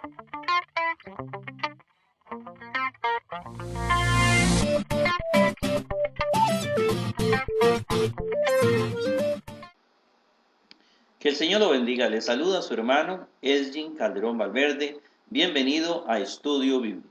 Que el Señor lo bendiga. Le saluda a su hermano Esgin Calderón Valverde. Bienvenido a Estudio Bíblico.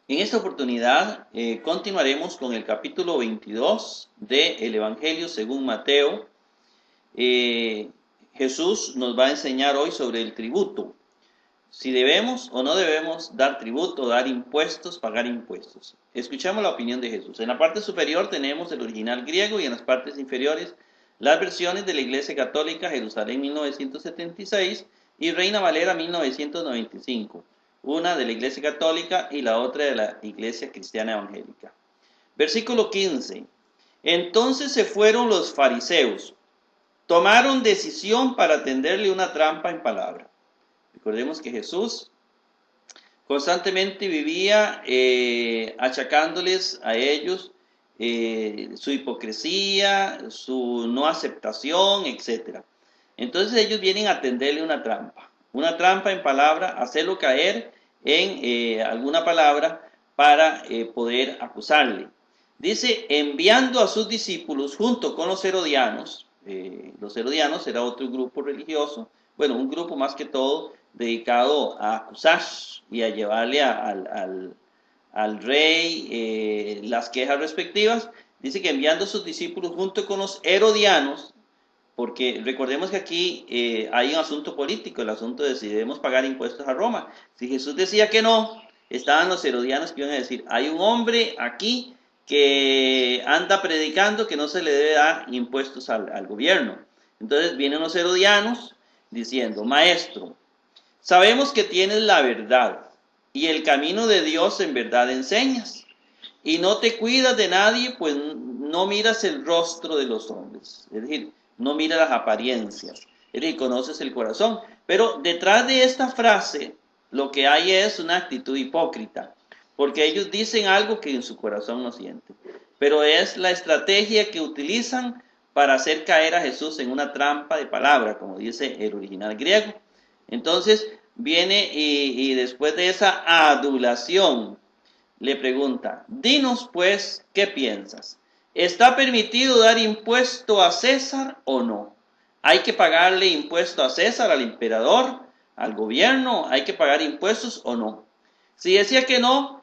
En esta oportunidad continuaremos con el capítulo 22 del Evangelio según Mateo. Jesús nos va a enseñar hoy sobre el tributo. Si debemos o no debemos dar tributo, dar impuestos, pagar impuestos. Escuchamos la opinión de Jesús. En la parte superior tenemos el original griego y en las partes inferiores las versiones de la Iglesia Católica Jerusalén 1976 y Reina Valera 1995. Una de la Iglesia Católica y la otra de la Iglesia Cristiana Evangélica. Versículo 15. Entonces se fueron los fariseos. Tomaron decisión para tenderle una trampa en palabra. Recordemos que Jesús constantemente vivía achacándoles a ellos su hipocresía, su no aceptación, etc. Entonces ellos vienen a tenderle una trampa en palabra, hacerlo caer en alguna palabra para poder acusarle. Dice, enviando a sus discípulos junto con los herodianos era otro grupo religioso, bueno, un grupo más que todo dedicado a acusar y a llevarle al rey las quejas respectivas. Dice que enviando a sus discípulos junto con los herodianos, porque recordemos que aquí hay un asunto político, el asunto de si debemos pagar impuestos a Roma. Si Jesús decía que no, estaban los herodianos que iban a decir, hay un hombre aquí que anda predicando que no se le debe dar impuestos al gobierno. Entonces vienen los herodianos diciendo, maestro, sabemos que tienes la verdad y el camino de Dios en verdad enseñas, y no te cuidas de nadie, pues no miras el rostro de los hombres, es decir, no miras las apariencias, es decir, conoces el corazón. Pero detrás de esta frase lo que hay es una actitud hipócrita, porque ellos dicen algo que en su corazón no sienten, pero es la estrategia que utilizan para hacer caer a Jesús en una trampa de palabra, como dice el original griego. Entonces viene y después de esa adulación le pregunta, dinos pues, ¿qué piensas? ¿Está permitido dar impuesto a César o no? ¿Hay que pagarle impuesto a César, al emperador, al gobierno? ¿Hay que pagar impuestos o no? Si decía que no,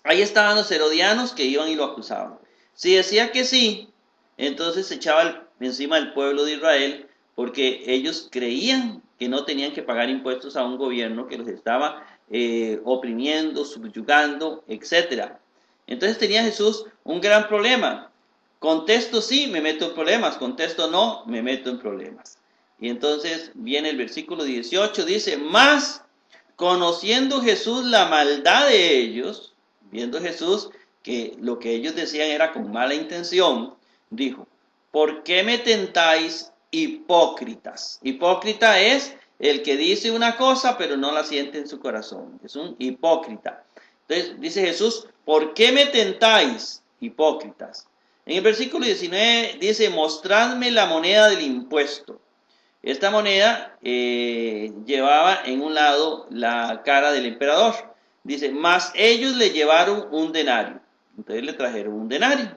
ahí estaban los herodianos que iban y lo acusaban. Si decía que sí, entonces se echaba encima del pueblo de Israel, porque ellos creían que no tenían que pagar impuestos a un gobierno que los estaba oprimiendo, subyugando, etc. Entonces tenía Jesús un gran problema. Contesto sí, me meto en problemas. Contesto no, me meto en problemas. Y entonces viene el versículo 18, dice, mas conociendo Jesús la maldad de ellos, viendo Jesús que lo que ellos decían era con mala intención, dijo, ¿por qué me tentáis, hipócritas? Hipócrita es el que dice una cosa pero no la siente en su corazón. Es un hipócrita. Entonces dice Jesús, ¿por qué me tentáis, hipócritas? En el versículo 19 dice, mostradme la moneda del impuesto. Esta moneda llevaba en un lado la cara del emperador. Dice, mas ellos le llevaron un denario. Entonces le trajeron un denario.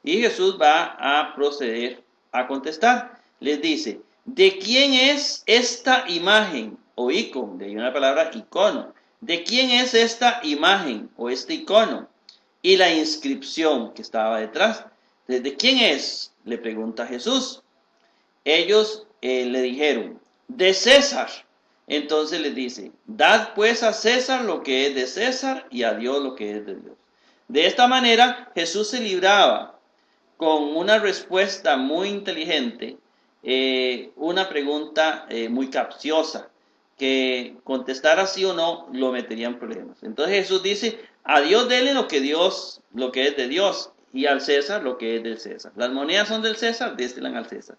Y Jesús va a proceder a contestar. Les dice, ¿de quién es esta imagen o icono? De ahí una palabra icono. ¿De quién es esta imagen o este icono? Y la inscripción que estaba detrás. ¿De quién es? Le pregunta Jesús. Ellos le dijeron, de César. Entonces les dice, dad pues a César lo que es de César y a Dios lo que es de Dios. De esta manera Jesús se libraba con una respuesta muy inteligente, una pregunta muy capciosa, que contestar así o no lo metería en problemas. Entonces Jesús dice, a Dios denle lo que es de Dios, y al César lo que es del César. Las monedas son del César, déselas al César.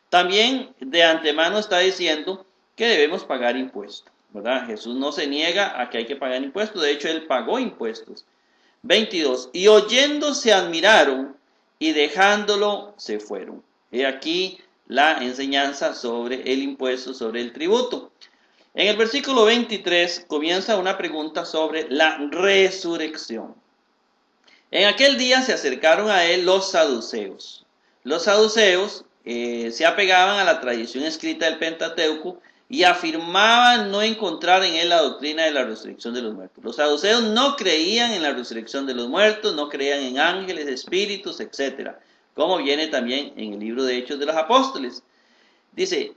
También de antemano está diciendo que debemos pagar impuestos, ¿verdad? Jesús no se niega a que hay que pagar impuestos, de hecho él pagó impuestos. 22. Y oyendo se admiraron y dejándolo se fueron. He aquí la enseñanza sobre el impuesto, sobre el tributo. En el versículo 23 comienza una pregunta sobre la resurrección. En aquel día se acercaron a él los saduceos. Los saduceos se apegaban a la tradición escrita del Pentateuco y afirmaban no encontrar en él la doctrina de la resurrección de los muertos. Los saduceos no creían en la resurrección de los muertos, no creían en ángeles, espíritus, etc., como viene también en el libro de Hechos de los Apóstoles. Dice,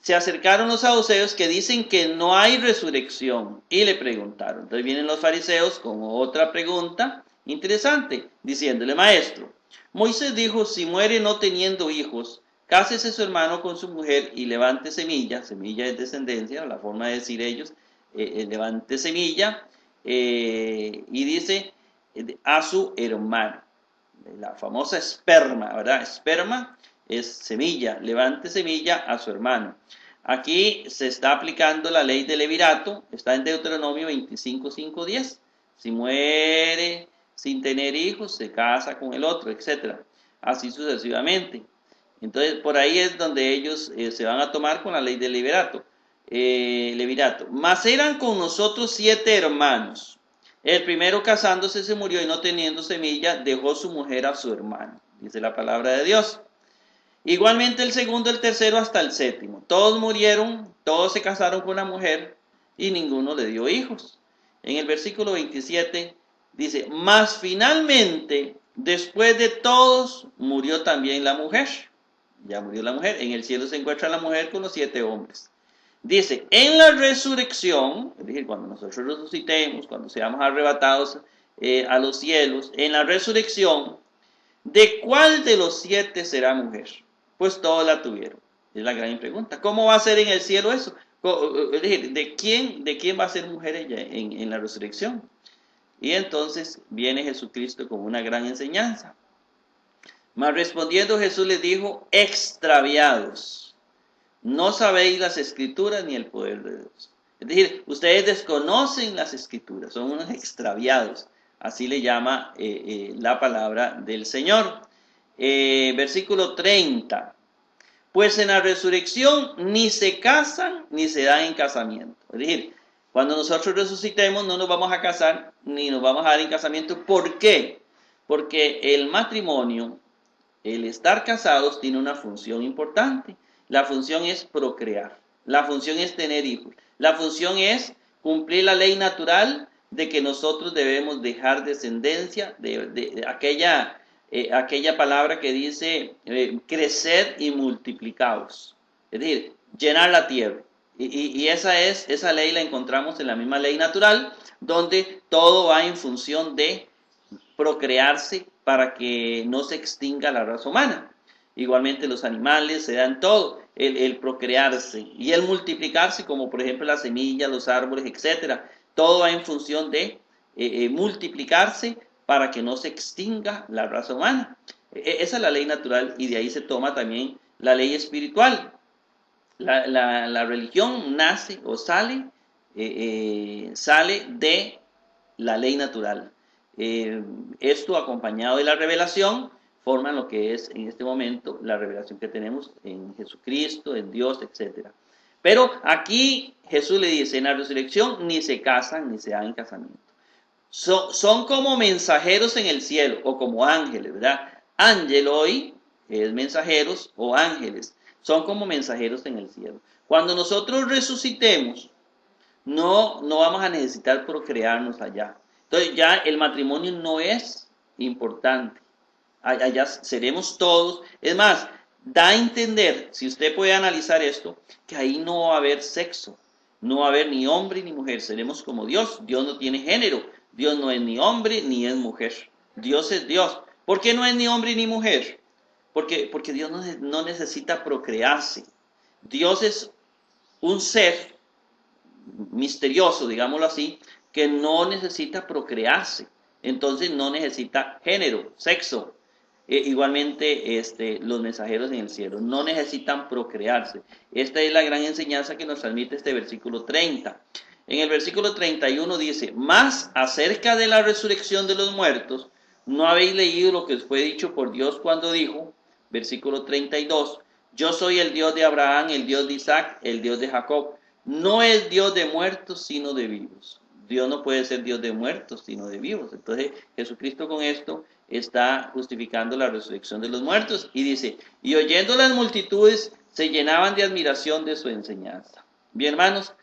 se acercaron los saduceos que dicen que no hay resurrección y le preguntaron. Entonces vienen los fariseos con otra pregunta interesante, diciéndole, maestro, Moisés dijo, si muere no teniendo hijos, cásese su hermano con su mujer y levante semilla, semilla es descendencia, la forma de decir ellos, levante semilla, y dice a su hermano, la famosa esperma, ¿verdad? Esperma es semilla, levante semilla a su hermano. Aquí se está aplicando la ley del levirato, está en Deuteronomio 25:5-10. Si muere sin tener hijos, se casa con el otro, etc. Así sucesivamente. Entonces, por ahí es donde ellos se van a tomar con la ley del levirato. Mas eran con nosotros 7 hermanos. El primero casándose se murió y no teniendo semilla, dejó su mujer a su hermano. Dice la palabra de Dios. Igualmente el segundo, el tercero, hasta el séptimo. Todos murieron, todos se casaron con una mujer y ninguno le dio hijos. En el versículo 27 dice, mas finalmente, después de todos, murió también la mujer. Ya murió la mujer. En el cielo se encuentra la mujer con los 7 hombres. Dice, en la resurrección, es decir, cuando nosotros resucitemos, cuando seamos arrebatados a los cielos, en la resurrección, ¿de cuál de los 7 será mujer? Pues todos la tuvieron. Es la gran pregunta. ¿Cómo va a ser en el cielo eso? Es decir, ¿de quién va a ser mujer ella en la resurrección? Y entonces viene Jesucristo con una gran enseñanza. Mas respondiendo Jesús les dijo, extraviados, no sabéis las escrituras ni el poder de Dios. Es decir, ustedes desconocen las escrituras, son unos extraviados. Así le llama la palabra del Señor. Versículo 30. Pues en la resurrección ni se casan ni se dan en casamiento. Es decir, cuando nosotros resucitemos no nos vamos a casar ni nos vamos a dar en casamiento. ¿Por qué? Porque el matrimonio, el estar casados, tiene una función importante. La función es procrear. La función es tener hijos. La función es cumplir la ley natural de que nosotros debemos dejar descendencia de aquella palabra que dice crecer y multiplicaos. Es decir, llenar la tierra. Y esa ley la encontramos en la misma ley natural, donde todo va en función de procrearse para que no se extinga la raza humana. Igualmente los animales se dan todo, el procrearse y el multiplicarse, como por ejemplo la semilla, los árboles, etc. Todo va en función de multiplicarse para que no se extinga la raza humana. Esa es la ley natural y de ahí se toma también la ley espiritual. La religión nace o sale de la ley natural. Esto acompañado de la revelación forman lo que es en este momento la revelación que tenemos en Jesucristo, en Dios, etc. Pero aquí Jesús le dice, en la resurrección ni se casan ni se dan en casamiento. Son como mensajeros en el cielo o como ángeles, ¿verdad? Angeloi es mensajeros o ángeles. Son como mensajeros en el cielo. Cuando nosotros resucitemos, no vamos a necesitar procrearnos allá. Entonces ya el matrimonio no es importante. Allá seremos todos. Es más, da a entender, si usted puede analizar esto, que ahí no va a haber sexo. No va a haber ni hombre ni mujer. Seremos como Dios. Dios no tiene género. Dios no es ni hombre ni es mujer. Dios es Dios. ¿Por qué no es ni hombre ni mujer? Porque Dios no necesita procrearse. Dios es un ser misterioso, digámoslo así, que no necesita procrearse. Entonces no necesita género, sexo. Igualmente los mensajeros en el cielo no necesitan procrearse. Esta es la gran enseñanza que nos transmite este versículo 30. En el versículo 31 dice, mas acerca de la resurrección de los muertos, ¿no habéis leído lo que os fue dicho por Dios cuando dijo, versículo 32, yo soy el Dios de Abraham, el Dios de Isaac, el Dios de Jacob? no es Dios de muertos, sino de vivos. Dios no puede ser Dios de muertos, sino de vivos. Entonces, Jesucristo con esto está justificando la resurrección de los muertos y dice, y oyendo las multitudes se llenaban de admiración de su enseñanza. Bien, hermanos,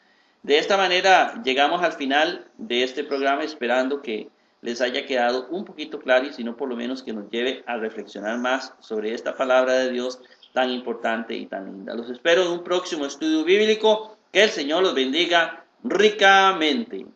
de esta manera llegamos al final de este programa, esperando que les haya quedado un poquito claro y si no por lo menos que nos lleve a reflexionar más sobre esta palabra de Dios tan importante y tan linda. Los espero en un próximo estudio bíblico. Que el Señor los bendiga ricamente.